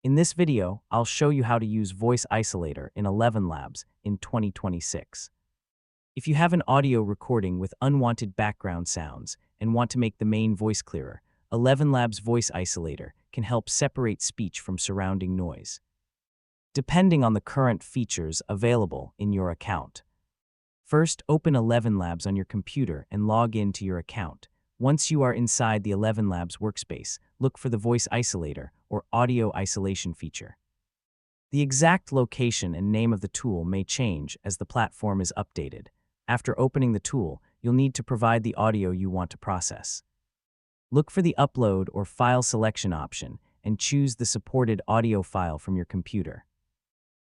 In this video, I'll show you how to use Voice Isolator in ElevenLabs in 2026. If you have an audio recording with unwanted background sounds and want to make the main voice clearer, ElevenLabs Voice Isolator can help separate speech from surrounding noise, depending on the current features available in your account. First, open ElevenLabs on your computer and log in to your account. Once you are inside the ElevenLabs workspace, look for the Voice Isolator or Audio Isolation feature. The exact location and name of the tool may change as the platform is updated. After opening the tool, you'll need to provide the audio you want to process. Look for the Upload or File Selection option and choose the supported audio file from your computer.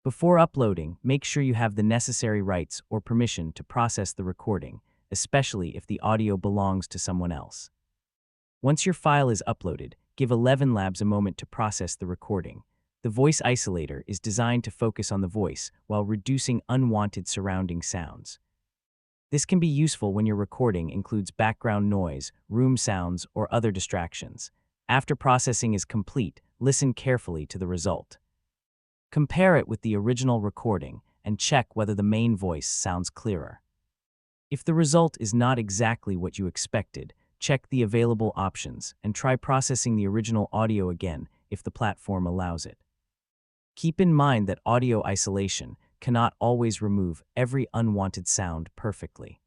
Before uploading, make sure you have the necessary rights or permission to process the recording, especially if the audio belongs to someone else. Once your file is uploaded, give ElevenLabs a moment to process the recording. The Voice Isolator is designed to focus on the voice while reducing unwanted surrounding sounds. This can be useful when your recording includes background noise, room sounds, or other distractions. After processing is complete, listen carefully to the result. Compare it with the original recording and check whether the main voice sounds clearer. If the result is not exactly what you expected, check the available options and try processing the original audio again if the platform allows it. Keep in mind that audio isolation cannot always remove every unwanted sound perfectly.